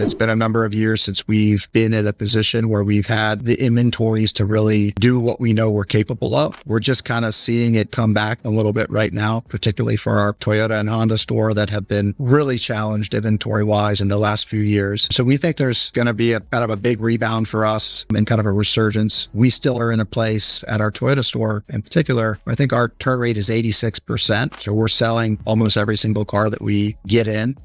It's been a number of years since we've been in a position where we've had the inventories to really do what we know we're capable of. We're just kind of seeing it come back a little bit right now, particularly for our Toyota and Honda store that have been really challenged inventory-wise in the last few years. So we think there's going to be a kind of a big rebound for us and kind of a resurgence. We still are in a place at our Toyota store in particular. I think our turn rate is 86%. So we're selling almost every single car that we get in.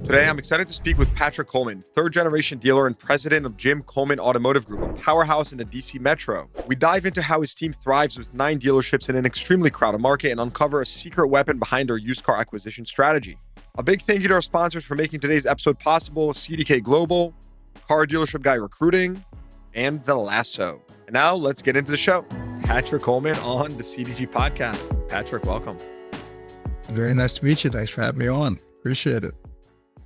Today, I'm excited to speak with Patrick Coleman, third-generation dealer and president of Jim Coleman Automotive Group, a powerhouse in the DC Metro. We dive into how his team thrives with 9 dealerships in an extremely crowded market and uncover a secret weapon behind their used car acquisition strategy. A big thank you to our sponsors for making today's episode possible: CDK Global, Car Dealership Guy Recruiting, and The Lasso. And now, let's get into the show. Patrick Coleman on the CDG podcast. Patrick, welcome. Very nice to meet you. Thanks for having me on. Appreciate it.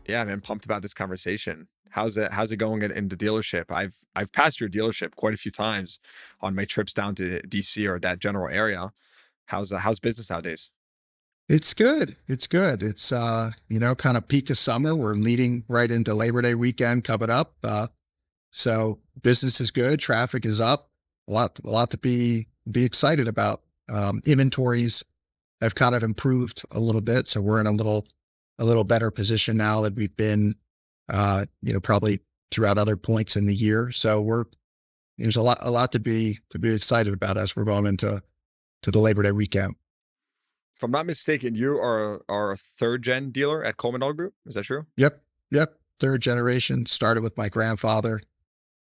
Yeah, man, pumped about this conversation. How's it going in the dealership? I've passed your dealership quite a few times on my trips down to DC or that general area. How's business nowadays? It's good. It's good. It's, kind of peak of summer. We're leading right into Labor Day weekend coming up. So business is good. Traffic is up. A lot to be excited about. Inventories have kind of improved a little bit. So we're in a little better position now than we've been, probably throughout other points in the year. So there's a lot to be excited about as we're going into the Labor Day weekend. If I'm not mistaken, you are a third gen dealer at Coleman Auto Group. Is that true? Yep. Third generation. Started with my grandfather.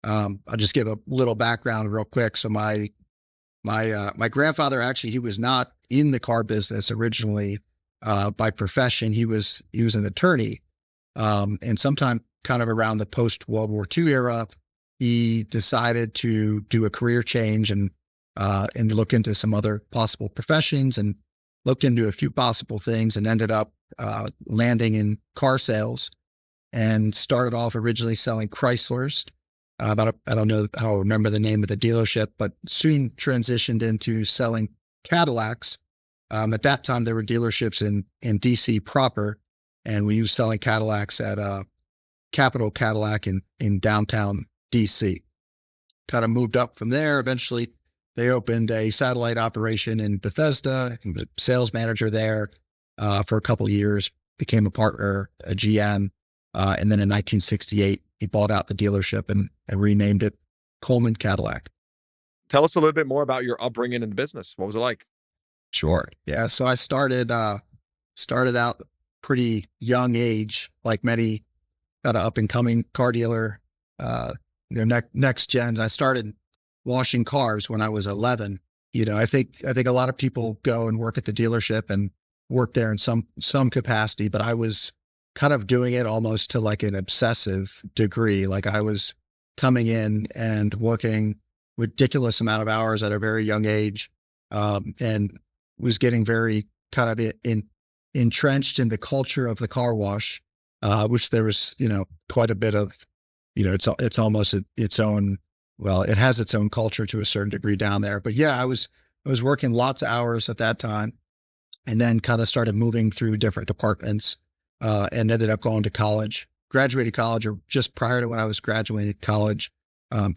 I'll just give a little background real quick. So my grandfather, actually, he was not in the car business originally. By profession, he was an attorney. And sometime kind of around the post-World War II era, he decided to do a career change and look into some other possible professions, and looked into a few possible things and ended up landing in car sales, and started off originally selling Chryslers. I don't know, I don't remember the name of the dealership, but soon transitioned into selling Cadillacs. At that time, there were dealerships in DC proper, and we used selling Cadillacs at Capital Cadillac in downtown DC. Kind of moved up from there. Eventually, they opened a satellite operation in Bethesda. He was a sales manager there for a couple of years, became a partner, a GM, and then in 1968, he bought out the dealership and renamed it Coleman Cadillac. Tell us a little bit more about your upbringing in the business. What was it like? Sure. Yeah. So I started out pretty young age, like many kind of up and coming car dealer, next gens. I started washing cars when I was 11. I think a lot of people go and work at the dealership and work there in some capacity, but I was kind of doing it almost to like an obsessive degree. Like I was coming in and working ridiculous amount of hours at a very young age, and was getting very kind of entrenched in the culture of the car wash, which there was, quite a bit of, it's almost its own, well, it has its own culture to a certain degree down there. But yeah, I was working lots of hours at that time, and then kind of started moving through different departments, and ended up going to college, graduated college, or just prior to when I was graduating college.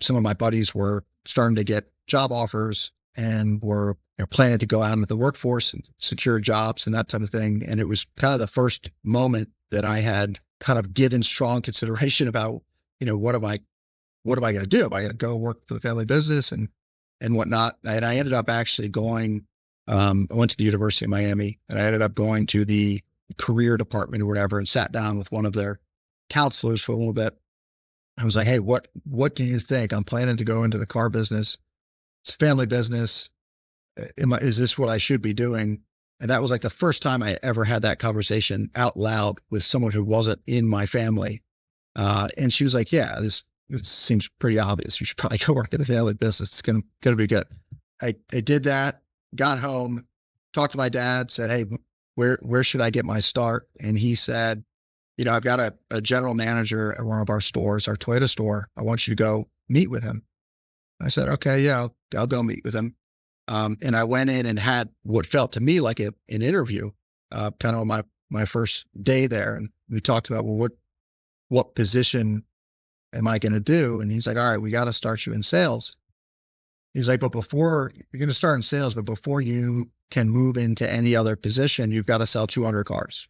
Some of my buddies were starting to get job offers and were planning to go out into the workforce and secure jobs and that type of thing. And it was kind of the first moment that I had kind of given strong consideration about, what am I going to do? Am I going to go work for the family business and whatnot? And I ended up actually going, I went to the University of Miami, and I ended up going to the career department or whatever, and sat down with one of their counselors for a little bit. I was like, hey, what do you think? I'm planning to go into the car business. It's a family business. Is this what I should be doing? And that was like the first time I ever had that conversation out loud with someone who wasn't in my family. And she was like, yeah, this seems pretty obvious. You should probably go work in the family business. It's going to be good. I did that, got home, talked to my dad, said, hey, where should I get my start? And he said, I've got a general manager at one of our stores, our Toyota store. I want you to go meet with him. I said, okay, yeah, I'll go meet with him. And I went in and had what felt to me like an interview, kind of on my first day there. And we talked about, well, what position am I going to do? And he's like, all right, we got to start you in sales. He's like, but before you're going to start in sales, but before you can move into any other position, you've got to sell 200 cars.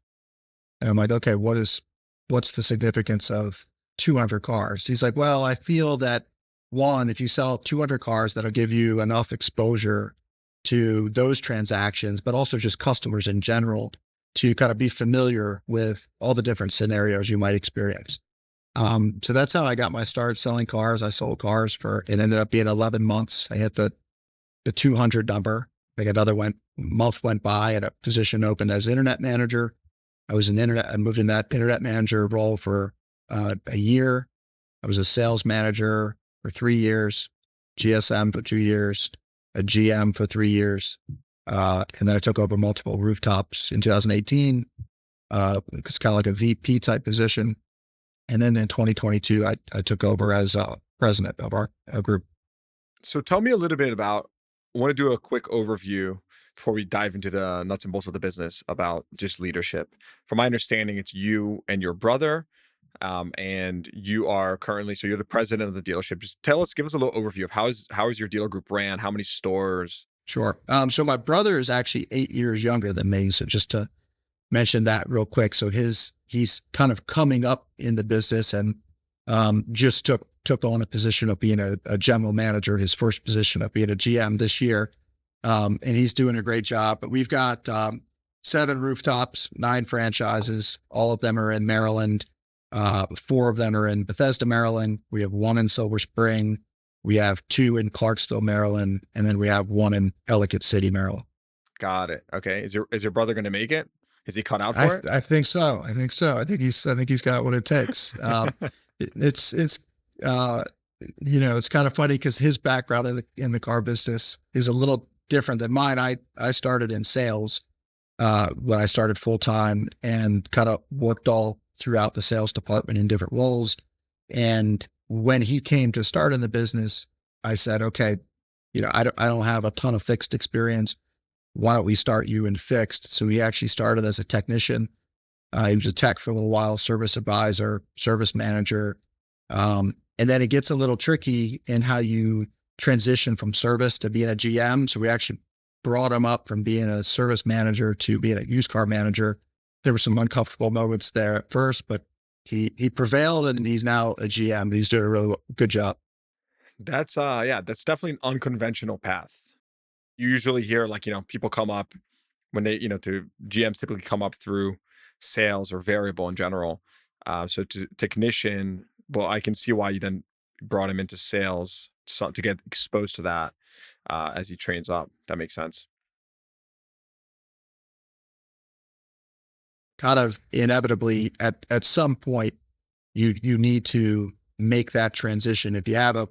And I'm like, okay, what's the significance of 200 cars? He's like, well, I feel that one, if you sell 200 cars, that'll give you enough exposure to those transactions, but also just customers in general to kind of be familiar with all the different scenarios you might experience. So that's how I got my start selling cars. I sold cars it ended up being 11 months. I hit the 200 number. I think another month went by, and a position opened as internet manager. I moved in that internet manager role for a year. I was a sales manager for 3 years, GSM for 2 years, a GM for 3 years. And then I took over multiple rooftops in 2018. It's kind of like a VP type position. And then in 2022, I took over as president of our group. So tell me a little bit about, I want to do a quick overview before we dive into the nuts and bolts of the business about just leadership. From my understanding, it's you and your brother, and you are currently, so you're the president of the dealership. Just give us a little overview of how is your dealer group ran? How many stores? Sure. So my brother is actually 8 years younger than me. So just to mention that real quick. So he's kind of coming up in the business, and just took on a position of being a general manager, his first position of being a GM this year. And he's doing a great job. But we've got 7 rooftops, 9 franchises. All of them are in Maryland. 4 of them are in Bethesda, Maryland. We have 1 in Silver Spring. We have 2 in Clarksville, Maryland. And then we have 1 in Ellicott City, Maryland. Got it. Okay. Is your brother going to make it? Is he cut out for it? I think so. I think he's got what it takes. It's it's kind of funny because his background in the car business is a little different than mine. I started in sales when I started full time, and kind of worked all throughout the sales department in different roles. And when he came to start in the business, I said, okay, I don't have a ton of fixed experience. Why don't we start you in fixed? So he actually started as a technician. He was a tech for a little while, service advisor, service manager. And then it gets a little tricky in how you transition from service to being a GM. So we actually brought him up from being a service manager to being a used car manager. There were some uncomfortable moments there at first, but he prevailed, and he's now a GM. He's doing a really good job. That's that's definitely an unconventional path. You usually hear, like, people come up when they, to GMs typically come up through sales or variable in general. So to technician, well, I can see why you then brought him into sales to get exposed to that as he trains up. That makes sense. Kind of inevitably at some point, you need to make that transition. If you have a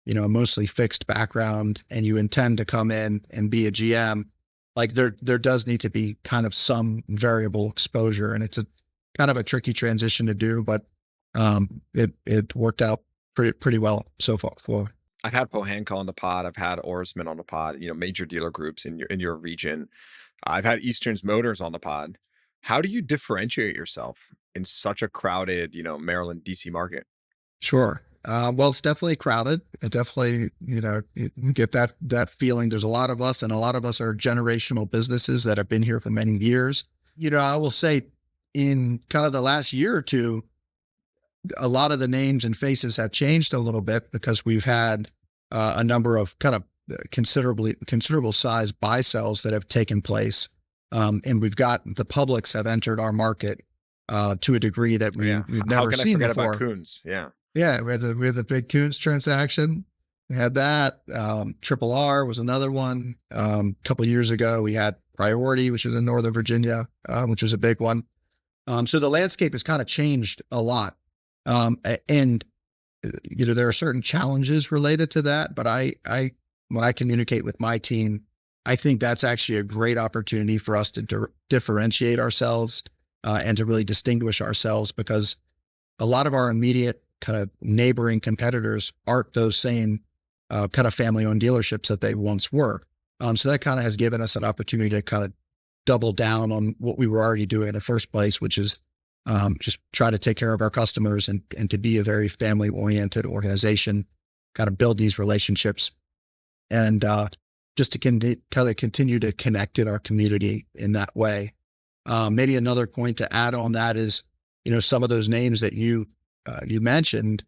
mostly fixed background and you intend to come in and be a GM, like there does need to be kind of some variable exposure, and it's a kind of a tricky transition to do, but it worked out pretty well so far. I've had Pohanka on the pod. I've had Orsman on the pod, major dealer groups in your region. I've had Eastern's Motors on the pod. How do you differentiate yourself in such a crowded, Maryland, DC market? Sure. Well, it's definitely crowded. It definitely, you get that feeling. There's a lot of us, and a lot of us are generational businesses that have been here for many years. I will say in kind of the last year or two, a lot of the names and faces have changed a little bit because we've had a number of kind of considerable size buy sells that have taken place. And we've got the publics have entered our market to a degree that we've never seen before. How can I forget about Coons? Yeah. Yeah, we had the big Coons transaction. We had that. Triple R was another one. A couple of years ago, we had Priority, which is in Northern Virginia, which was a big one. So the landscape has kind of changed a lot. And there are certain challenges related to that. But when I communicate with my team, I think that's actually a great opportunity for us to differentiate ourselves and to really distinguish ourselves, because a lot of our immediate kind of neighboring competitors aren't those same kind of family-owned dealerships that they once were. So that kind of has given us an opportunity to kind of double down on what we were already doing in the first place, which is just try to take care of our customers and to be a very family oriented organization, kind of build these relationships and just to kind of continue to connect in our community in that way. Maybe another point to add on that is, some of those names that you mentioned,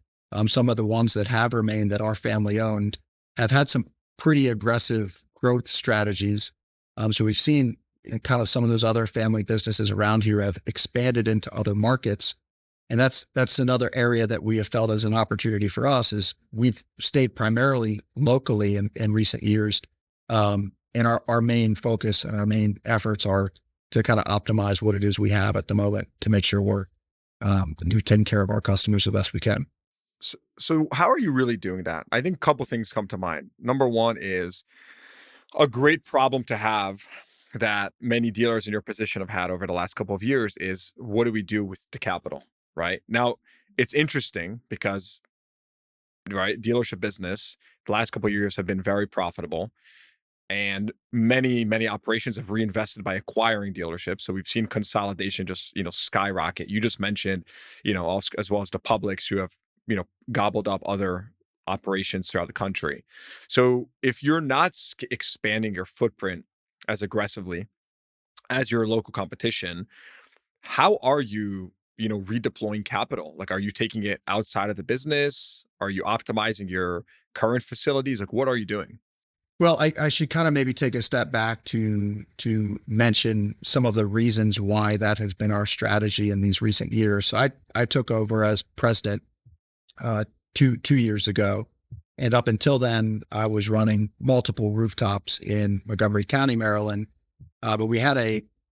some of the ones that have remained that are family owned have had some pretty aggressive growth strategies. So we've seen kind of some of those other family businesses around here have expanded into other markets. And that's another area that we have felt as an opportunity for us is we've stayed primarily locally in recent years. And our main focus and our main efforts are to kind of optimize what it is we have at the moment to make sure we're taking care of our customers the best we can. So how are you really doing that? I think a couple things come to mind. Number one is a great problem to have that many dealers in your position have had over the last couple of years is what do we do with the capital, right? Now, it's interesting because, right, dealership business, the last couple of years have been very profitable. And many operations have reinvested by acquiring dealerships. So we've seen consolidation just, skyrocket. You just mentioned, also, as well as the publics who have, gobbled up other operations throughout the country. So if you're not expanding your footprint as aggressively as your local competition, how are you, redeploying capital? Like, are you taking it outside of the business? Are you optimizing your current facilities? Like, what are you doing? Well, I should kind of maybe take a step back to mention some of the reasons why that has been our strategy in these recent years. So I took over as president 2 years ago, and up until then, I was running multiple rooftops in Montgomery County, Maryland. But we had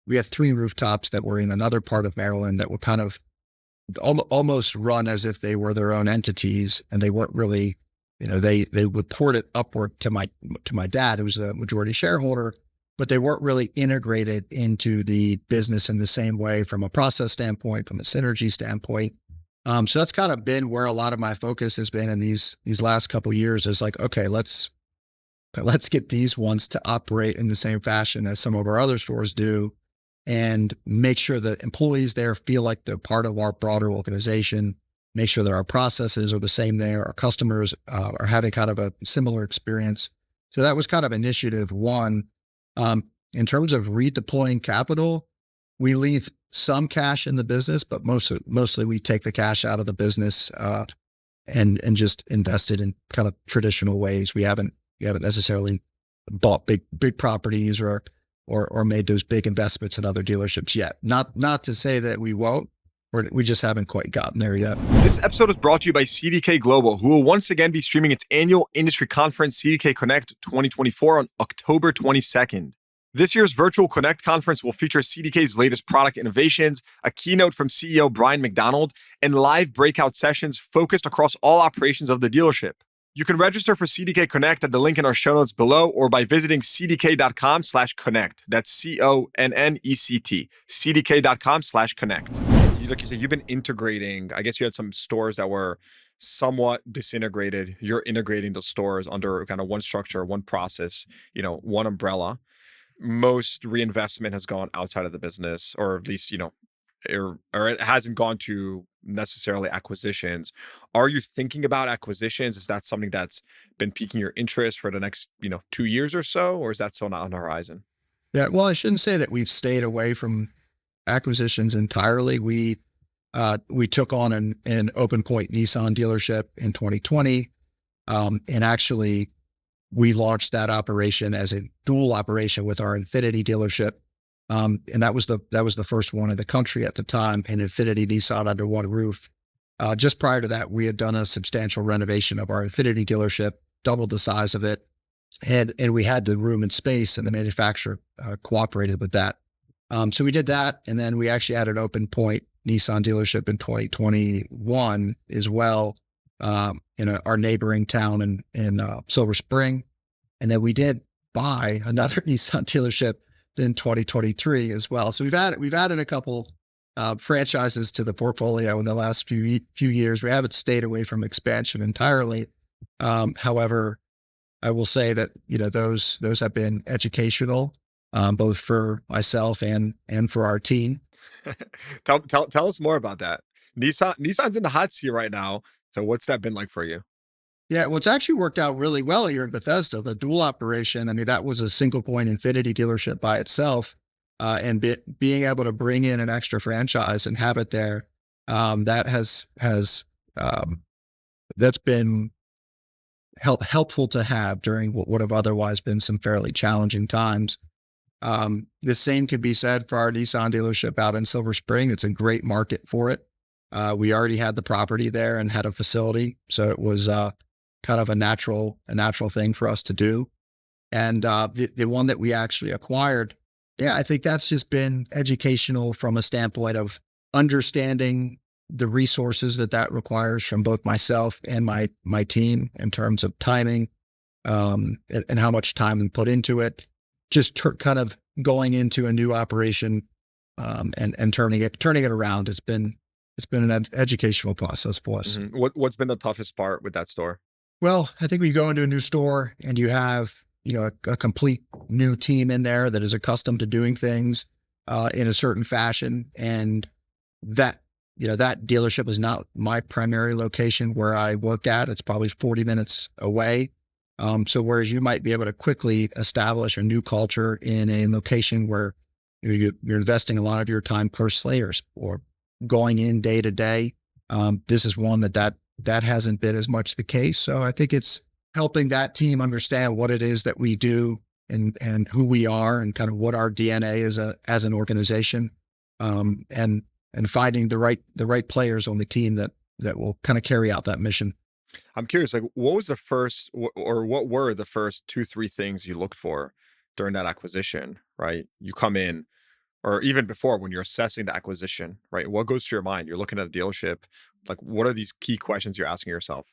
3 rooftops that were in another part of Maryland that were kind of almost run as if they were their own entities, and they weren't really. They reported upward to my dad, who was a majority shareholder, but they weren't really integrated into the business in the same way from a process standpoint, from a synergy standpoint. So that's kind of been where a lot of my focus has been in these last couple of years is like, okay, let's get these ones to operate in the same fashion as some of our other stores do and make sure that employees there feel like they're part of our broader organization. Make sure that our processes are the same there. Our customers are having kind of a similar experience. So that was kind of initiative one. In terms of redeploying capital, we leave some cash in the business, but mostly we take the cash out of the business and just invest it in kind of traditional ways. We haven't necessarily bought big properties or made those big investments in other dealerships yet. Not to say that we won't. We just haven't quite gotten there yet. This episode is brought to you by CDK Global, who will once again be streaming its annual industry conference, CDK Connect 2024, on October 22nd. This year's virtual Connect conference will feature CDK's latest product innovations, a keynote from CEO Brian MacDonald, and live breakout sessions focused across all operations of the dealership. You can register for CDK Connect at the link in our show notes below or by visiting cdk.com/connect. That's CONNECT, cdk.com/connect. Like you said, you've been integrating, I guess you had some stores that were somewhat disintegrated. You're integrating those stores under kind of one structure, one process, one umbrella. Most reinvestment has gone outside of the business, or at least, or it hasn't gone to necessarily acquisitions. Are you thinking about acquisitions? Is that something that's been piquing your interest for the next, 2 years or so, or is that still not on the horizon? Yeah, well, I shouldn't say that we've stayed away from acquisitions entirely. We took on an Open Point Nissan dealership in 2020, and actually we launched that operation as a dual operation with our Infiniti dealership, and that was the first one in the country at the time, an Infiniti Nissan under one roof. Just prior to that, we had done a substantial renovation of our Infiniti dealership, doubled the size of it, and we had the room and space, and the manufacturer cooperated with that. So we did that, and then we actually had an Open Point Nissan dealership in 2021 as well, in our neighboring town in Silver Spring, and then we did buy another Nissan dealership in 2023 as well. So we've added a couple franchises to the portfolio in the last few years. We haven't stayed away from expansion entirely. However, I will say that those have been educational. both for myself and for our team. Tell us more about that. Nissan's in the hot seat right now. So what's that been like for you? Yeah, well, it's actually worked out really well here in Bethesda. The dual operation, I mean, that was a single point Infinity dealership by itself. Being able to bring in an extra franchise and have it there, that has that's been helpful to have during what would have otherwise been some fairly challenging times. The same could be said for our Nissan dealership out in Silver Spring. It's a great market for it. We already had the property there and had a facility, so it was kind of a natural thing for us to do. And the one that we actually acquired, yeah, I think that's just been educational from a standpoint of understanding the resources that requires from both myself and my team in terms of timing, and how much time we put into it. Just kind of going into a new operation, and turning it around. It's been an educational process for us. Mm-hmm. What's been the toughest part with that store? Well, I think when you go into a new store and you have, a complete new team in there that is accustomed to doing things in a certain fashion, and that that dealership is not my primary location where I work at. It's probably 40 minutes away. So whereas you might be able to quickly establish a new culture in a location where you're investing a lot of your time personally or going in day to day, this is one that hasn't been as much the case. So I think it's helping that team understand what it is that we do and who we are and kind of what our DNA is as an organization, and finding the right players on the team that will kind of carry out that mission. I'm curious, like, what was the first, or what were the first 2, 3 things you looked for during that acquisition, right? You come in, or even before when you're assessing the acquisition, right? What goes to your mind? You're looking at a dealership. Like, what are these key questions you're asking yourself?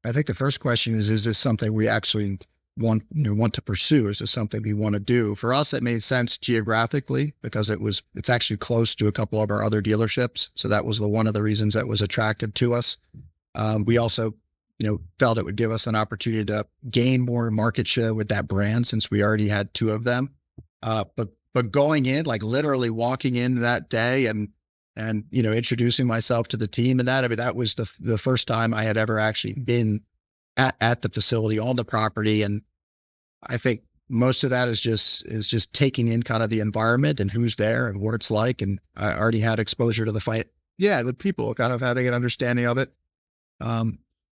I think the first question is this something we actually want to pursue? Is this something we want to do? For us, it made sense geographically because it's actually close to a couple of our other dealerships. So that was one of the reasons that was attractive to us. We also, felt it would give us an opportunity to gain more market share with that brand since we already had 2 of them. But going in, like literally walking in that day and introducing myself to the team and that, I mean, that was the first time I had ever actually been at the facility on the property. And I think most of that is just taking in kind of the environment and who's there and what it's like. And I already had exposure to the fight. Yeah, the people, kind of having an understanding of it.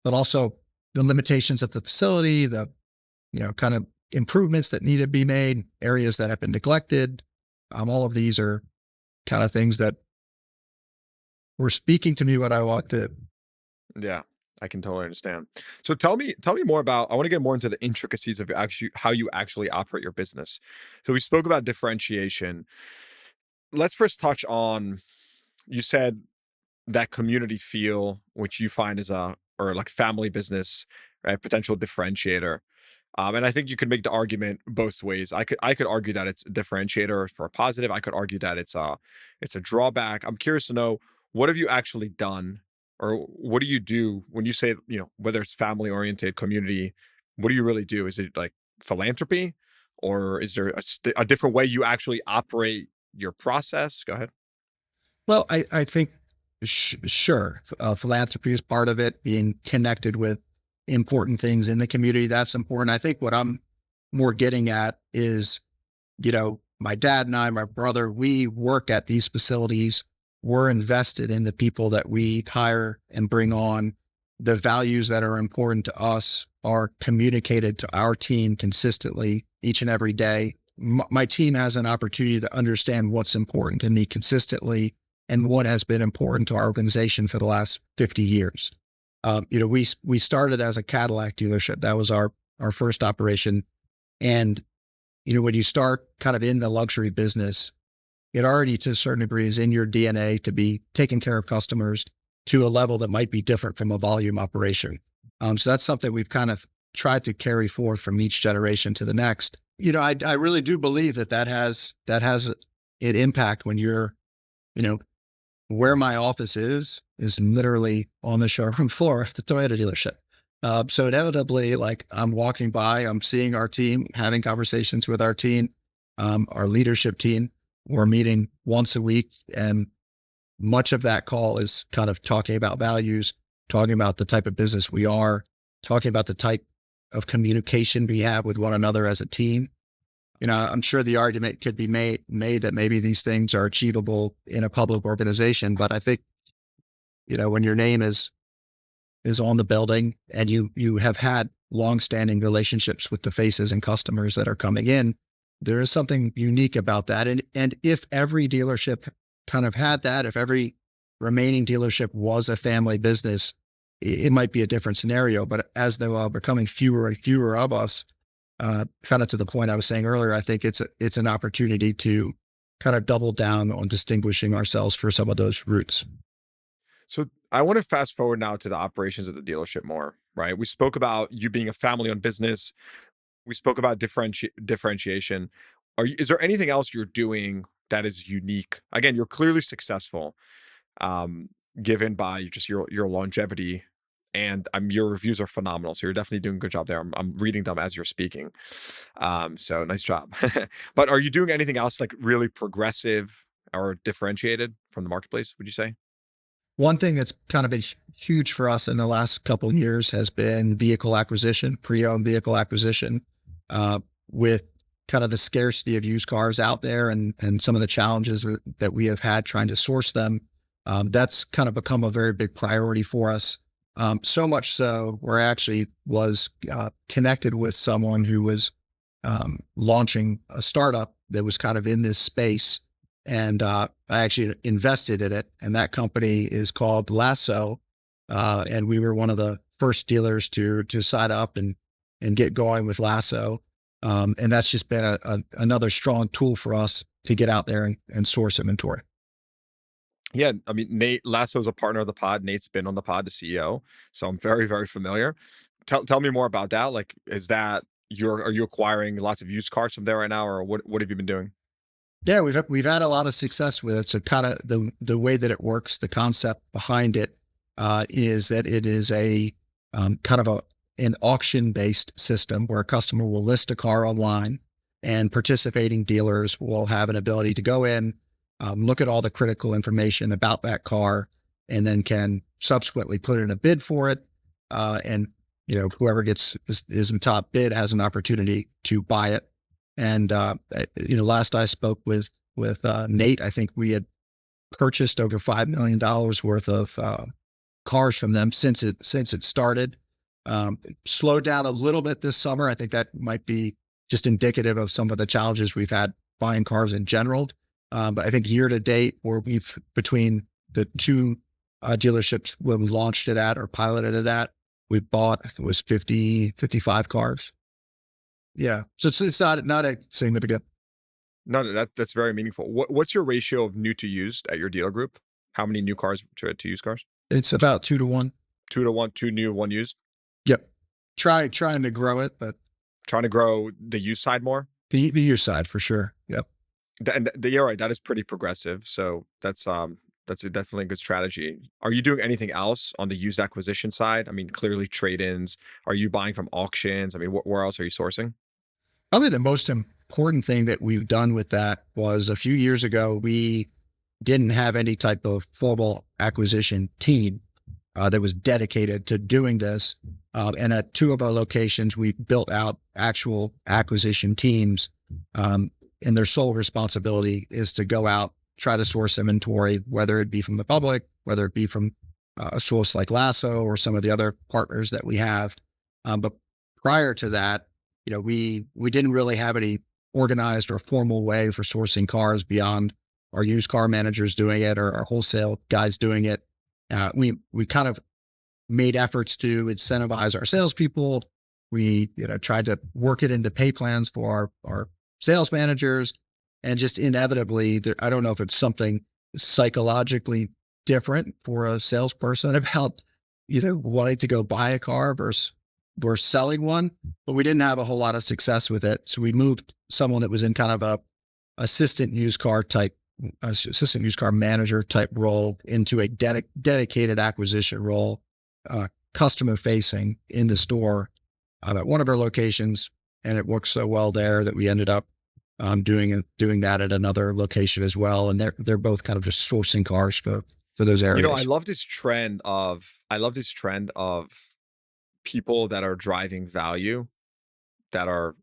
But also the limitations of the facility, the, kind of improvements that need to be made, areas that have been neglected. All of these are kind of things that were speaking to me when I walked in. Yeah, I can totally understand. So tell me more about, I want to get more into the intricacies of actually how you actually operate your business. So we spoke about differentiation. Let's first touch on, you said that community feel, which you find is or like family business, right? Potential differentiator. And I think you could make the argument both ways. I could argue that it's a differentiator for a positive. I could argue that it's a drawback. I'm curious to know, what have you actually done, or what do you do when you say, whether it's family oriented community, what do you really do? Is it like philanthropy, or is there a different way you actually operate your process? Go ahead. Well, I think sure, philanthropy is part of it. Being connected with important things in the community, that's important. I think what I'm more getting at is, my dad and I, my brother, we work at these facilities. We're invested in the people that we hire and bring on. The values that are important to us are communicated to our team consistently each and every day. My team has an opportunity to understand what's important to me consistently and what has been important to our organization for the last 50 years. We started as a Cadillac dealership. That was our first operation. And, when you start kind of in the luxury business, it already to a certain degree is in your DNA to be taking care of customers to a level that might be different from a volume operation. So that's something we've kind of tried to carry forth from each generation to the next. I really do believe that has an impact when you're, where my office is literally on the showroom floor of the Toyota dealership. So inevitably, like I'm walking by, I'm seeing our team, having conversations with our team. our leadership team. We're meeting once a week, and much of that call is kind of talking about values, talking about the type of business we are, talking about the type of communication we have with one another as a team. I'm sure the argument could be made that maybe these things are achievable in a public organization, but I think, when your name is on the building and you have had longstanding relationships with the faces and customers that are coming in, there is something unique about that. And if every dealership kind of had that, if every remaining dealership was a family business, it might be a different scenario. But as there are becoming fewer and fewer of us, kind of to the point I was saying earlier, I think it's an opportunity to kind of double down on distinguishing ourselves for some of those roots. So I want to fast forward now to the operations of the dealership more, right? We spoke about you being a family-owned business. We spoke about differentiation. Is there anything else you're doing that is unique? Again, you're clearly successful, um, given by just your longevity, and your reviews are phenomenal. So you're definitely doing a good job there. I'm reading them as you're speaking. So nice job. But are you doing anything else like really progressive or differentiated from the marketplace, would you say? One thing that's kind of been huge for us in the last couple of years has been vehicle acquisition, pre-owned vehicle acquisition, with kind of the scarcity of used cars out there and some of the challenges that we have had trying to source them. That's kind of become a very big priority for us. So much so where I actually was connected with someone who was launching a startup that was kind of in this space. And I actually invested in it. And that company is called Lasso. And we were one of the first dealers to sign up and get going with Lasso. And that's just been another strong tool for us to get out there and source inventory. Yeah, I mean, Nate Lasso is a partner of the pod. Nate's been on the pod, the CEO, so I'm very, very familiar. Tell me more about that. Like, are you acquiring lots of used cars from there right now, or what have you been doing? Yeah, we've had a lot of success with it. So kind of the way that it works, the concept behind it is that it is a kind of an auction based system where a customer will list a car online, and participating dealers will have an ability to go in, look at all the critical information about that car, and then can subsequently put in a bid for it. And whoever is in top bid has an opportunity to buy it. And last I spoke with Nate, I think we had purchased over $5 million worth of cars from them since it started. Slowed down a little bit this summer. I think that might be just indicative of some of the challenges we've had buying cars in general. But I think year to date, between the two dealerships when we launched it at or piloted it at, we bought, I think it was 55 cars. Yeah. So it's not a significant. No, that's very meaningful. What's your ratio of new to used at your dealer group? How many new cars to used cars? It's about 2 to 1. 2 to 1, two new, one used. Yep. Trying to grow it, but Trying to grow the used side more. the used side for sure. Yep. You're right. That is pretty progressive. So that's definitely a good strategy. Are you doing anything else on the used acquisition side? I mean, clearly trade-ins. Are you buying from auctions? I mean, where else are you sourcing? Probably the most important thing that we've done with that was a few years ago, we didn't have any type of formal acquisition team that was dedicated to doing this. And at two of our locations, we built out actual acquisition teams. And their sole responsibility is to go out, try to source inventory, whether it be from the public, whether it be from a source like Lasso or some of the other partners that we have. But prior to that, we didn't really have any organized or formal way for sourcing cars beyond our used car managers doing it or our wholesale guys doing it. We kind of made efforts to incentivize our salespeople. We tried to work it into pay plans for our sales managers, and just inevitably, I don't know if it's something psychologically different for a salesperson about wanting to go buy a car versus selling one, but we didn't have a whole lot of success with it. So we moved someone that was in kind of a assistant used car manager type role into a dedicated acquisition role, customer facing in the store at one of our locations. And it worked so well there that we ended up doing that at another location as well. And they're both kind of just sourcing cars for those You know, areas. I love this trend of people that are driving value that are,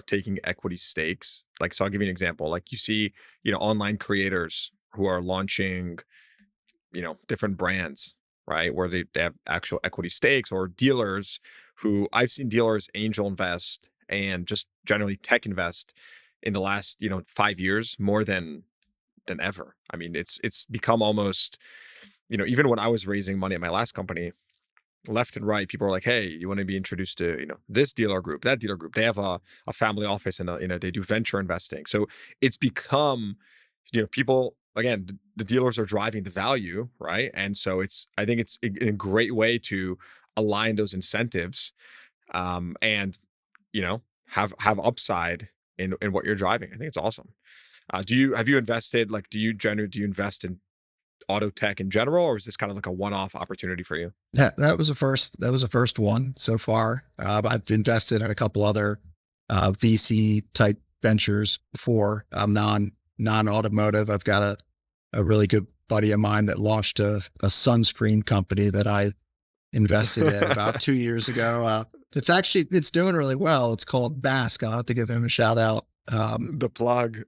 taking equity stakes. Like, so I'll give you an example. Like you see, online creators who are launching, different brands, right? Where they have actual equity stakes, or dealers who I've seen dealers angel invest and just generally tech invest in the last, 5 years more than ever. I mean, it's become almost, even when I was raising money at my last company, left and right, people are like, "Hey, you want to be introduced to this dealer group, that dealer group? They have a family office and they do venture investing." So it's become, people again, the dealers are driving the value, right? And so I think it's a great way to align those incentives, and have upside in what you're driving. I think it's awesome. Have you invested, like, do you invest in Autotech in general, or is this kind of like a one-off opportunity for you? That was the first one so far. I've invested in a couple other VC type ventures before, non automotive. I've got a really good buddy of mine that launched a sunscreen company that I invested in about 2 years ago. It's doing really well. It's called Basque. I'll have to give him a shout out. The plug.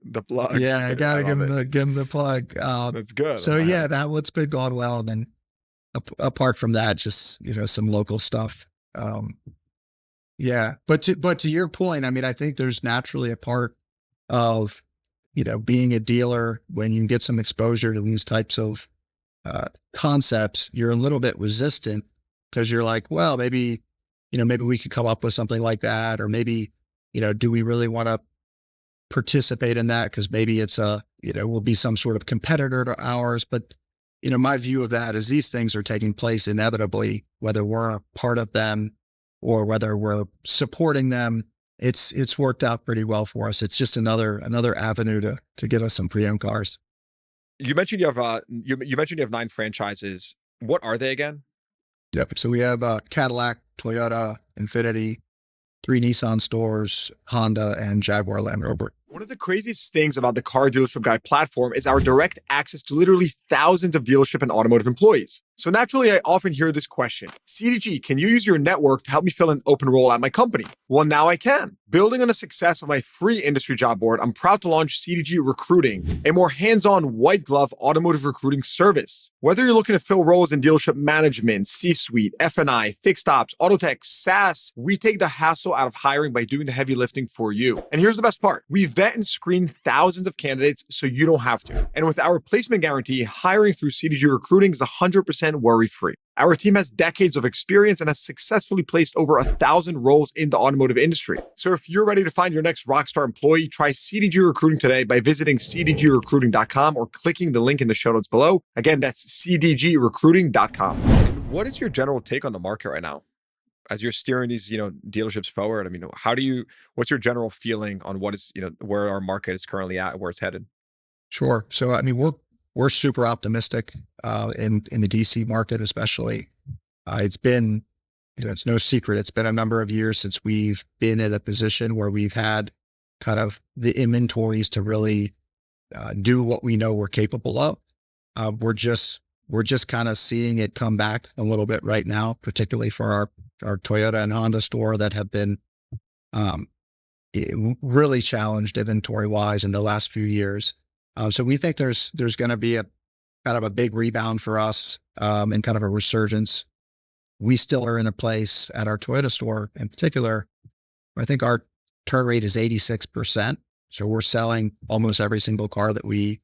Yeah, I I gotta love it. give him the plug. That's good. I'm So not yeah, happy. that what's been going well. And then apart from that, just, some local stuff. Um, yeah, but to your point, I mean, I think there's naturally a part of, being a dealer when you get some exposure to these types of concepts, you're a little bit resistant because you're like, well, maybe we could come up with something like that, or maybe, do we really want to participate in that? Because maybe it's will be some sort of competitor to ours. But, my view of that is these things are taking place inevitably, whether we're a part of them or whether we're supporting them. It's worked out pretty well for us. It's just another avenue to get us some pre-owned cars. You mentioned you have you mentioned you have 9 franchises. What are they again? Yep. So we have Cadillac, Toyota, Infiniti, 3 Nissan stores, Honda, and Jaguar Land Rover. One of the craziest things about the Car Dealership Guy platform is our direct access to literally thousands of dealership and automotive employees. So naturally, I often hear this question: CDG, can you use your network to help me fill an open role at my company? Well, now I can. Building on the success of my free industry job board, I'm proud to launch CDG Recruiting, a more hands-on, white-glove automotive recruiting service. Whether you're looking to fill roles in dealership management, C-suite, F&I, fixed ops, Autotech, SaaS, we take the hassle out of hiring by doing the heavy lifting for you. And here's the best part: we vet and screen thousands of candidates so you don't have to. And with our placement guarantee, hiring through CDG Recruiting is 100% worry-free. Our team has decades of experience and has successfully placed over 1,000 roles in the automotive industry. So if you're ready to find your next rockstar employee, try CDG Recruiting today by visiting cdgrecruiting.com or clicking the link in the show notes below. Again, that's cdgrecruiting.com. And what is your general take on the market right now, as you're steering these, dealerships forward? I mean, what's your general feeling on what is, where our market is currently at, where it's headed? Sure. So I mean, we're super optimistic in the DC market, especially. It's been, it's no secret. It's been a number of years since we've been in a position where we've had kind of the inventories to really do what we know we're capable of. We're just kind of seeing it come back a little bit right now, particularly for our Toyota and Honda store that have been um, really challenged inventory wise in the last few years. So we think there's going to be a kind of a big rebound for us, and kind of a resurgence. We still are in a place at our Toyota store in particular, I think our turn rate is 86%. So we're selling almost every single car that we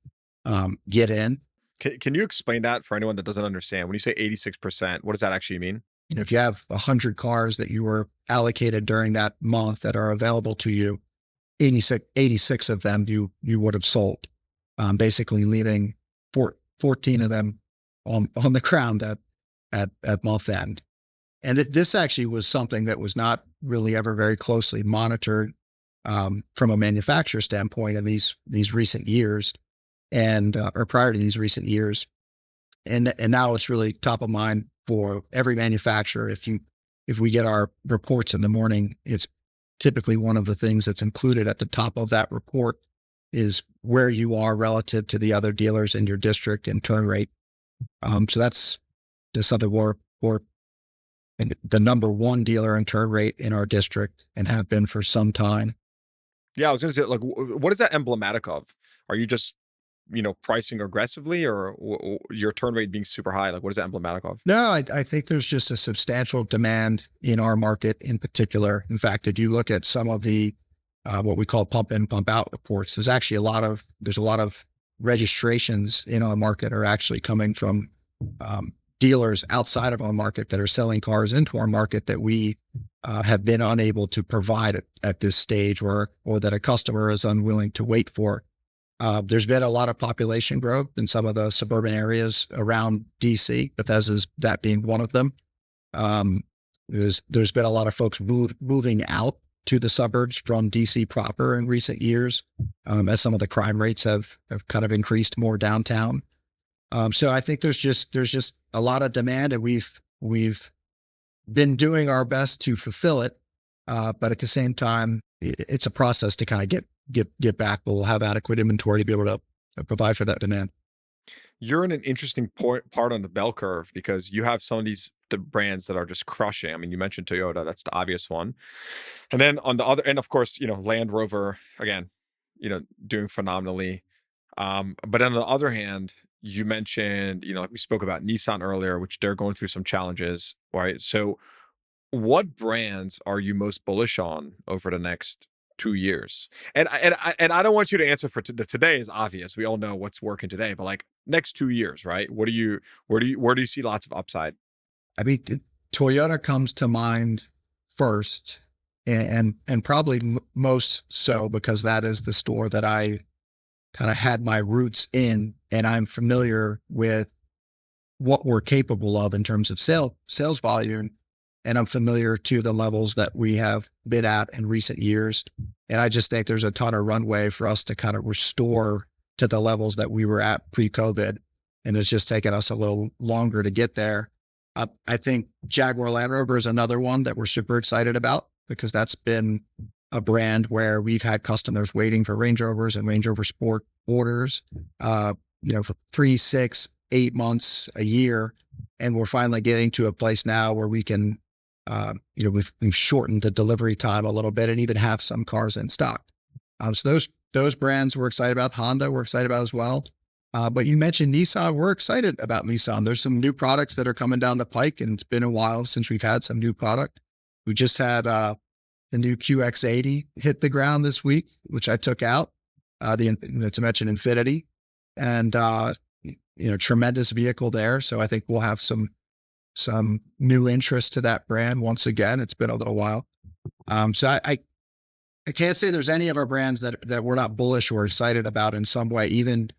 get in. Can you explain that for anyone that doesn't understand? When you say 86%, what does that actually mean? If you have 100 cars that you were allocated during that month that are available to you, 86 of them you would have sold, basically leaving 14 of them on the ground at month end. And this actually was something that was not really ever very closely monitored from a manufacturer standpoint in these recent years, and or prior to these recent years, and now it's really top of mind for every manufacturer. If we get our reports in the morning, it's typically one of the things that's included at the top of that report is where you are relative to the other dealers in your district and turn rate. So that's just something we're the number one dealer in turn rate in our district and have been for some time. Yeah, I was going to say, like, what is that emblematic of? Are you just, pricing aggressively, or your turn rate being super high? Like, what is that emblematic of? No, I think there's just a substantial demand in our market in particular. In fact, if you look at some of the what we call pump in, pump out reports, there's actually a lot of registrations in our market are actually coming from dealers outside of our market that are selling cars into our market that we have been unable to provide at this stage, or that a customer is unwilling to wait for. There's been a lot of population growth in some of the suburban areas around DC, Bethesda's that being one of them. There's been a lot of folks moving out to the suburbs from DC proper in recent years, as some of the crime rates have kind of increased more downtown. So I think there's just a lot of demand, and we've been doing our best to fulfill it. But at the same time, it's a process to kind of get back, but we'll have adequate inventory to be able to provide for that demand. You're in an interesting part on the bell curve, because you have some of the brands that are just crushing. I mean, you mentioned Toyota, that's the obvious one. And then on the other end, of course, Land Rover, again, doing phenomenally. But on the other hand, you mentioned, like we spoke about Nissan earlier, which they're going through some challenges, right? So what brands are you most bullish on over the next 2 years? And I don't want you to answer for today is obvious. We all know what's working today, but like next 2 years, right? Where do you see lots of upside? I mean, Toyota comes to mind first, and probably most so because that is the store that I kind of had my roots in, and I'm familiar with what we're capable of in terms of sales volume. And I'm familiar to the levels that we have been at in recent years. And I just think there's a ton of runway for us to kind of restore to the levels that we were at pre-COVID. And it's just taken us a little longer to get there. I think Jaguar Land Rover is another one that we're super excited about, because that's been a brand where we've had customers waiting for Range Rovers and Range Rover Sport orders, for 3, 6, 8 months, a year. And we're finally getting to a place now where we can, we've shortened the delivery time a little bit and even have some cars in stock. So those brands we're excited about. Honda we're excited about as well. But you mentioned Nissan. We're excited about Nissan. There's some new products that are coming down the pike, and it's been a while since we've had some new product. We just had the new QX80 hit the ground this week, which I took out. To mention Infinity, and tremendous vehicle there. So I think we'll have some new interest to that brand once again. It's been a little while. So I can't say there's any of our brands that we're not bullish or excited about in some way. Even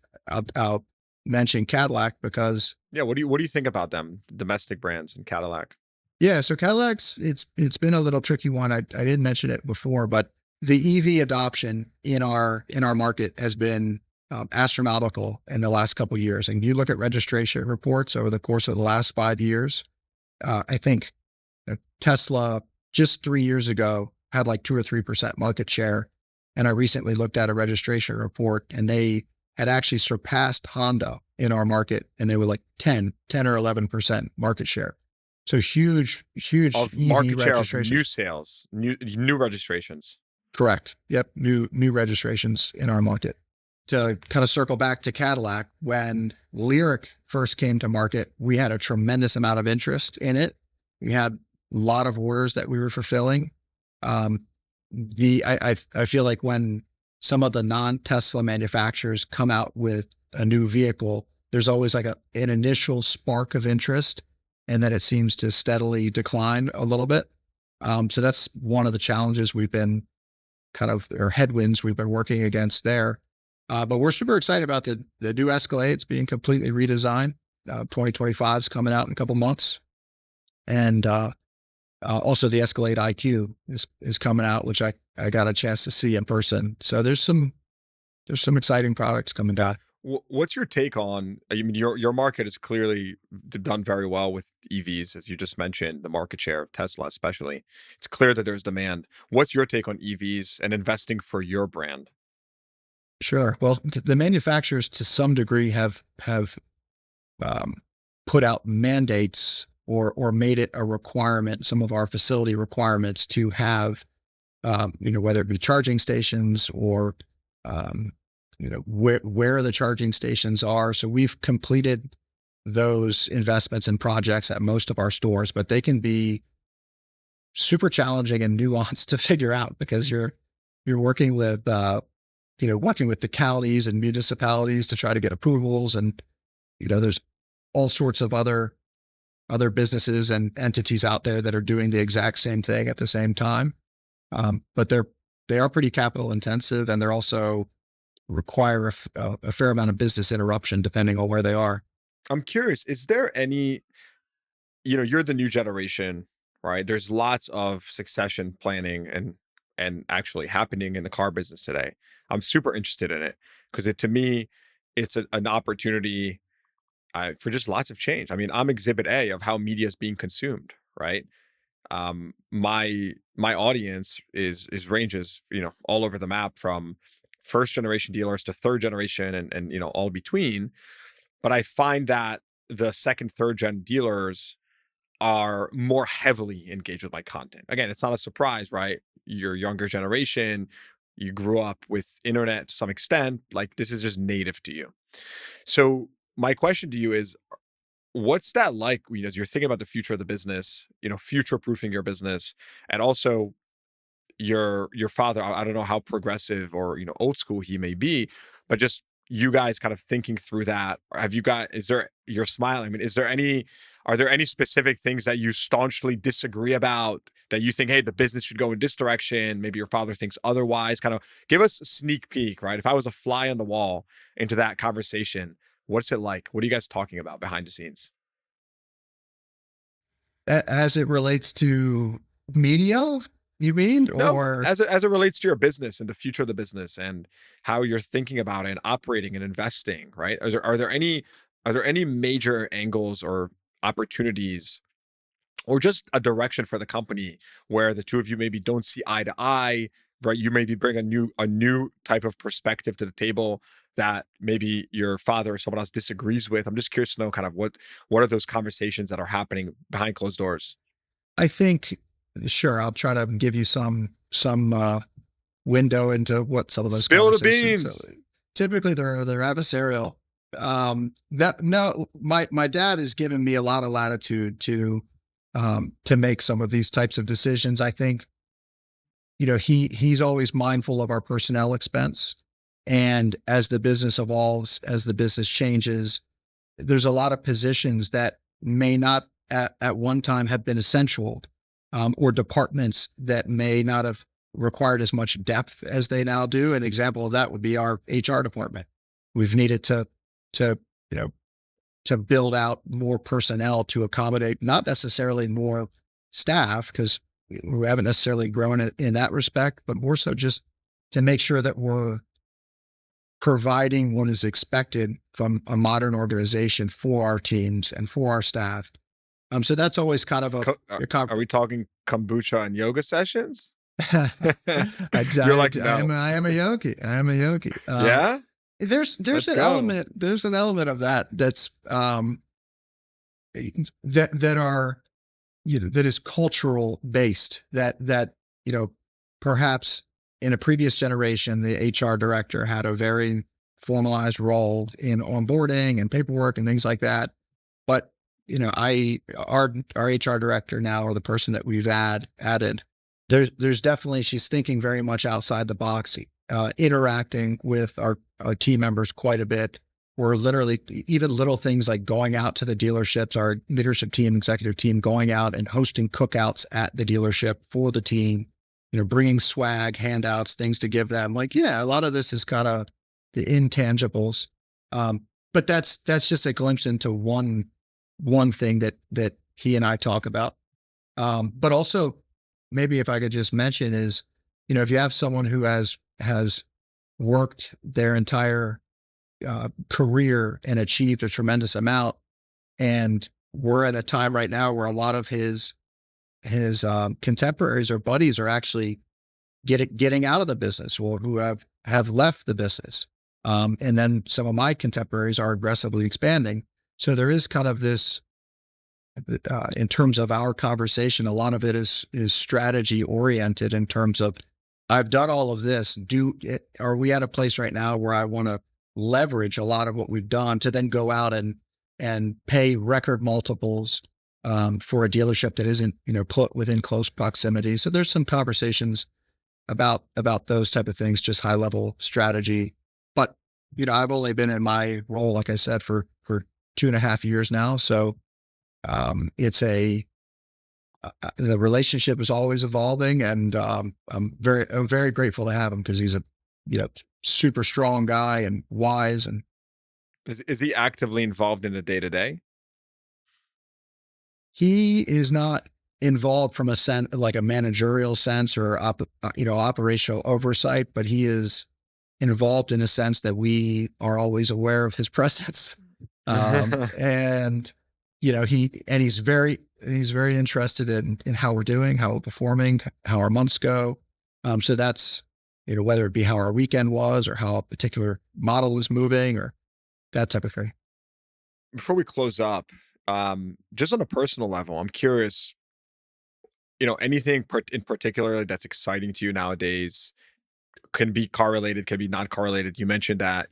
I'll mention Cadillac, because what do you think about them, domestic brands and Cadillac? Yeah, so Cadillac's it's been a little tricky one. I didn't mention it before, but the EV adoption in our market has been astronomical in the last couple of years. And you look at registration reports over the course of the last 5 years. I think Tesla just 3 years ago had like 2 or 3% market share. And I recently looked at a registration report, and they had actually surpassed Honda in our market, and they were like 10 or 11% market share. So huge of EV market share of registrations. new sales, new registrations. Correct. Yep. New registrations in our market. To kind of circle back to Cadillac, when Lyriq first came to market, we had a tremendous amount of interest in it. We had a lot of orders that we were fulfilling. I feel like when some of the non-Tesla manufacturers come out with a new vehicle, there's always like an initial spark of interest, and then it seems to steadily decline a little bit. So that's one of the challenges we've been or headwinds we've been working against there. But we're super excited about the new Escalade. It's being completely redesigned. 2025 is coming out in a couple months. And also the Escalade IQ is coming out, which I got a chance to see in person. So there's some exciting products coming down. What's your take on, I mean, your market has clearly done very well with EVs, as you just mentioned, the market share of Tesla, especially. It's clear that there's demand. What's your take on EVs and investing for your brand? Sure. Well, the manufacturers to some degree have um, put out mandates or made it a requirement. Some of our facility requirements to have, whether it be charging stations or, um, where the charging stations are. So we've completed those investments and projects at most of our stores, but they can be super challenging and nuanced to figure out because you're working with working with the counties and municipalities to try to get approvals, and there's all sorts of other businesses and entities out there that are doing the exact same thing at the same time. But they are pretty capital intensive, and they're also require a fair amount of business interruption depending on where they are. I'm curious, is there any, you're the new generation, right? There's lots of succession planning and actually happening in the car business today. I'm super interested in it because to me, it's an opportunity for just lots of change. I mean, I'm exhibit A of how media is being consumed, right? My audience is ranges, all over the map from first generation dealers to third generation and all between. But I find that the second, third gen dealers are more heavily engaged with my content. Again, it's not a surprise, right? You're younger generation, you grew up with internet to some extent, like this is just native to you. So my question to you is, what's that like, as you're thinking about the future of the business, future proofing your business, and also your father, I don't know how progressive or old school he may be, but just you guys kind of thinking through that. Have you got, is there, you're smiling, I mean, are there any specific things that you staunchly disagree about, that you think, hey, the business should go in this direction, maybe your father thinks otherwise? Kind of give us a sneak peek, right? If I was a fly on the wall into that conversation, what's it like? What are you guys talking about behind the scenes? As it relates to media, you mean, No, or as it relates to your business and the future of the business and how you're thinking about it and operating and investing, right? Are there any major angles or opportunities or just a direction for the company where the two of you maybe don't see eye to eye, right? You maybe bring a new type of perspective to the table that maybe your father or someone else disagrees with. I'm just curious to know kind of what are those conversations that are happening behind closed doors? I think, sure, I'll try to give you some window into what some of those Spill the conversations. So beans. typically they're adversarial. That no, my dad has given me a lot of latitude to make some of these types of decisions. I think, he's always mindful of our personnel expense. And as the business evolves, as the business changes, there's a lot of positions that may not at one time have been essential, or departments that may not have required as much depth as they now do. An example of that would be our HR department. We've needed to, you know, to build out more personnel to accommodate not necessarily more staff, because we haven't necessarily grown in that respect, but more so just to make sure that we're providing what is expected from a modern organization for our teams and for our staff. So that's always kind of Are we talking kombucha and yoga sessions? I, You're like, I am a yogi. I am a yogi. yeah, There's let's an go. element of that's that are, that is cultural based, that perhaps in a previous generation the HR director had a very formalized role in onboarding and paperwork and things like that. But our HR director now, or the person that we've added, there's definitely, she's thinking very much outside the box, interacting with our team members quite a bit. We're literally, even little things like going out to the dealerships, our leadership team, executive team, going out and hosting cookouts at the dealership for the team, bringing swag, handouts, things to give them. Like, yeah, a lot of this is kind of the intangibles. But that's just a glimpse into one thing that he and I talk about. But also, maybe if I could just mention is, if you have someone who has worked their entire career and achieved a tremendous amount. And we're at a time right now where a lot of his contemporaries or buddies are actually getting out of the business, or who have left the business. And then some of my contemporaries are aggressively expanding. So there is kind of this, in terms of our conversation, a lot of it is strategy oriented in terms of, I've done all of this. Are we at a place right now where I want to leverage a lot of what we've done to then go out and pay record multiples for a dealership that isn't, put within close proximity? So there's some conversations about those type of things, just high level strategy. But, I've only been in my role, like I said, for 2.5 years now. So it's the relationship is always evolving, and I'm very grateful to have him, because he's a, super strong guy and wise. And Is he actively involved in the day to day? he is not involved from a sense, like a managerial sense, or operational oversight, but he is involved in a sense that we are always aware of his presence. And he's very interested in how we're doing, how we're performing, how our months go. So that's, whether it be how our weekend was, or how a particular model is moving, or that type of thing. Before we close up, just on a personal level, I'm curious, anything in particular that's exciting to you nowadays? Can be correlated, can be not correlated. You mentioned that,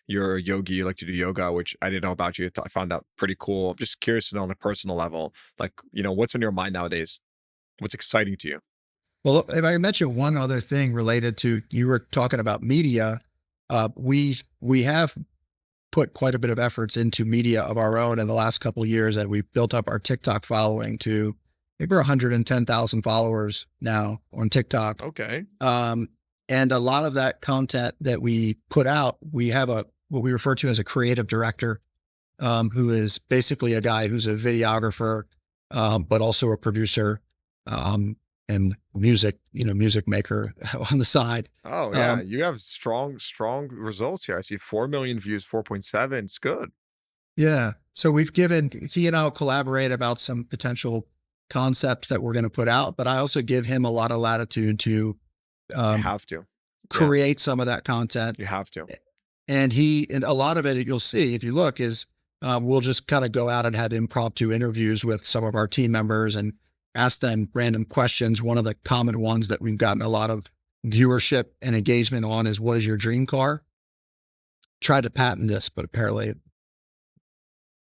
you're a yogi, you like to do yoga, which I didn't know about you. I found that pretty cool. I'm just curious to know on a personal level, like, what's on your mind nowadays? What's exciting to you? Well, if I mention one other thing related to, you were talking about media, we have put quite a bit of efforts into media of our own in the last couple of years, and we've built up our TikTok following to, I think we're 110,000 followers now on TikTok. Okay. And a lot of that content that we put out, we have what we refer to as a creative director, who is basically a guy who's a videographer, but also a producer, and music maker on the side. Oh yeah, you have strong results here. I see 4 million views, 4.7. It's good. Yeah. So he and I'll collaborate about some potential concepts that we're going to put out, but I also give him a lot of latitude to You have to. create some of that content. You have to. And a lot of it, you'll see if you look, is we'll just kind of go out and have impromptu interviews with some of our team members and ask them random questions. One of the common ones that we've gotten a lot of viewership and engagement on is, what is your dream car? Tried to patent this, but apparently it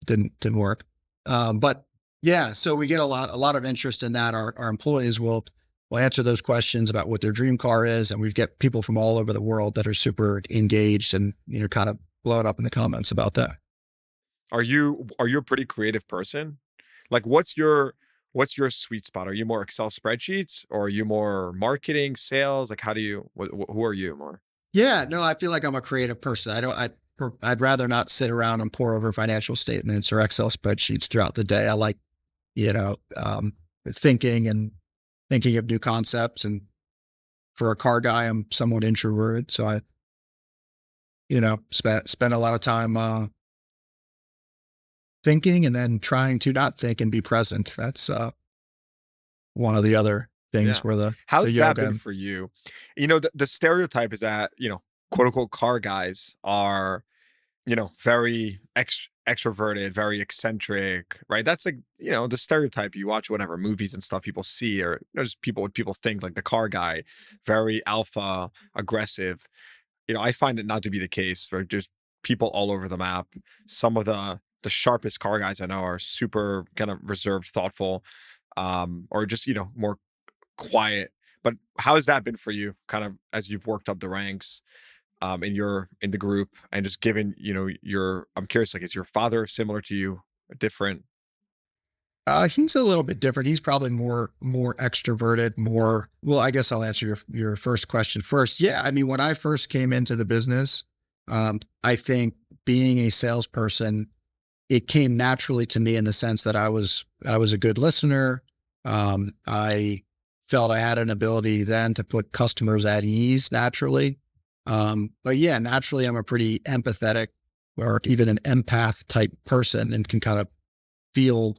didn't work. But yeah, so we get a lot of interest in that. Our employees will answer those questions about what their dream car is, and we get people from all over the world that are super engaged and kind of blow it up in the comments about that. Are you a pretty creative person? Like, what's your sweet spot? Are you more Excel spreadsheets, or are you more marketing, sales? Like, who are you more? Yeah, no, I feel like I'm a creative person. I'd rather not sit around and pore over financial statements or Excel spreadsheets throughout the day. I like, thinking of new concepts. And for a car guy, I'm somewhat introverted. So I, spend a lot of time, thinking, and then trying to not think and be present. That's, one of the other things Yeah. where the How's that yoga. been for you? The stereotype is that, quote unquote car guys are, very extroverted, very eccentric, right? That's like, the stereotype. You watch whatever movies and stuff, people see, or just what people think, like the car guy, very alpha, aggressive. I find it not to be the case. Right? Just people all over the map. Some of the sharpest car guys I know are super kind of reserved, thoughtful, or just, more quiet. But how has that been for you, kind of as you've worked up the ranks, in the group, and just given, I'm curious, like, is your father similar to you, different? He's a little bit different. He's probably more extroverted, well, I guess I'll answer your first question first. Yeah. I mean, when I first came into the business, I think being a salesperson, it came naturally to me in the sense that I was a good listener. I felt I had an ability then to put customers at ease naturally. But yeah, naturally I'm a pretty empathetic or even an empath type person and can kind of feel,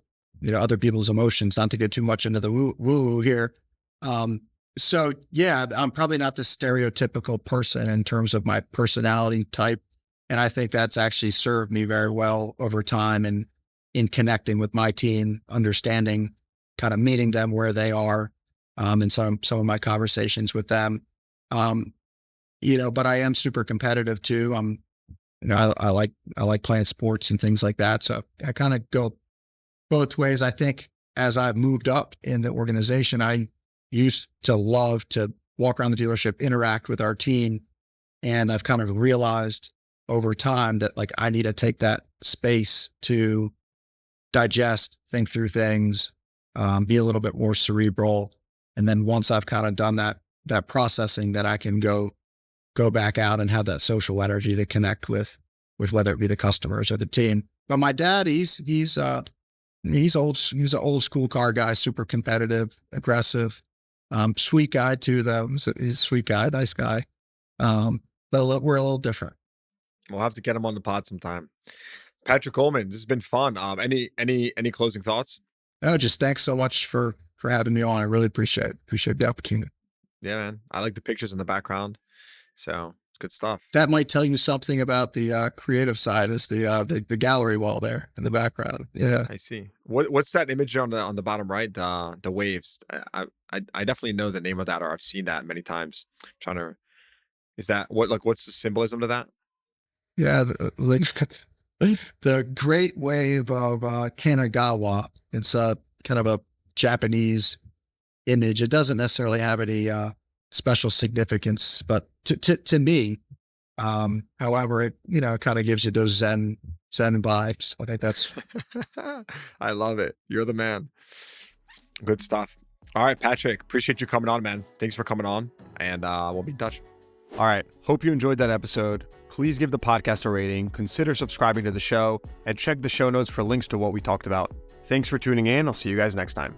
other people's emotions, not to get too much into the woo here. Um, so yeah, I'm probably not the stereotypical person in terms of my personality type. And I think that's actually served me very well over time and in connecting with my team, understanding, kind of meeting them where they are, in some of my conversations with them. Um, but I am super competitive too. I like playing sports and things like that. So I kind of go both ways. I think as I've moved up in the organization, I used to love to walk around the dealership, interact with our team. And I've kind of realized over time that like I need to take that space to digest, think through things, be a little bit more cerebral. And then once I've kind of done that processing, that I can go back out and have that social energy to connect with whether it be the customers or the team. But my dad, he's old. He's an old school car guy, super competitive, aggressive, sweet guy too, though. He's a sweet guy, nice guy. But we're a little different. We'll have to get him on the pod sometime. Patrick Coleman, this has been fun. Any closing thoughts? No, just thanks so much for having me on. I really appreciate the opportunity. Yeah, man. I like the pictures in the background. So it's good stuff. That might tell you something about the creative side, is the gallery wall there in the background. Yeah, I see. What's that image on the bottom right? The waves. I definitely know the name of that, or I've seen that many times. I'm trying to. Is that what's the symbolism to that? yeah. The Great Wave of Kanagawa. It's a kind of a Japanese image. It doesn't necessarily have any special significance, but to me, however, it kind of gives you those Zen vibes. I think that's. I love it. You're the man. Good stuff. All right, Patrick. Appreciate you coming on, man. Thanks for coming on, and we'll be in touch. All right. Hope you enjoyed that episode. Please give the podcast a rating, consider subscribing to the show, and check the show notes for links to what we talked about. Thanks for tuning in. I'll see you guys next time.